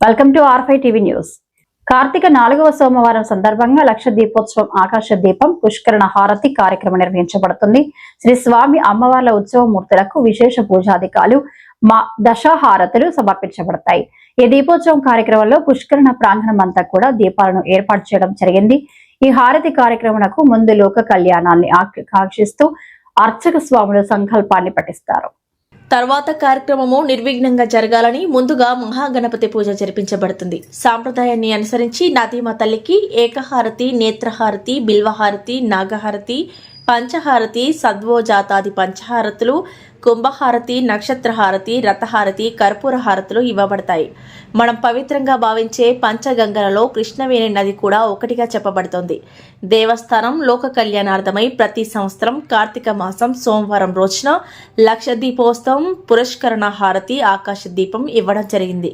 Welcome to ఆర్5 TV news. Karthika 4వ సోమవారం సందర్భంగా లక్ష దీపోత్సవం ఆకాశ దీపం పుష్కరణ హారతి కార్యక్రమం నిర్వహించబడుతుంది. శ్రీ స్వామి అమ్మవార్ల ఉత్సవమూర్తులకు విశేష పూజాధికాలు దశహారతులు సమర్పించబడతాయి. ఈ దీపోత్సవం కార్యక్రమంలో పుష్కరణ ప్రాంగణం అంతా కూడా దీపాలను ఏర్పాటు చేయడం జరిగింది. ఈ హారతి కార్యక్రమంకు ముందు లోక కళ్యాణాన్ని ఆకాంక్షిస్తూ అర్చక స్వాములు సంకల్పాన్ని పఠిస్తారు. తర్వాత కార్యక్రమము నిర్విఘ్నంగా జరగాలని ముందుగా మహాగణపతి పూజ జరిపించబడుతుంది. సాంప్రదాయాన్ని అనుసరించి నదీమ తల్లికి ఏకహారతి, నేత్రహారతి, బిల్వహారతి, నాగహారతి, పంచహారతి, సద్వోజాతాది పంచహారతులు, కుంభహారతి, నక్షత్రహారతి, రథహారతి, కర్పూర హారతులు ఇవ్వబడతాయి. మనం పవిత్రంగా భావించే పంచగంగలలో కృష్ణవేణి నది కూడా ఒకటిగా చెప్పబడుతోంది. దేవస్థానం లోక కళ్యాణార్థమై ప్రతి సంవత్సరం కార్తీక మాసం సోమవారం రోజున లక్ష దీపోత్సవం పురస్కరణ హారతి ఆకాశ దీపం ఇవ్వడం జరిగింది.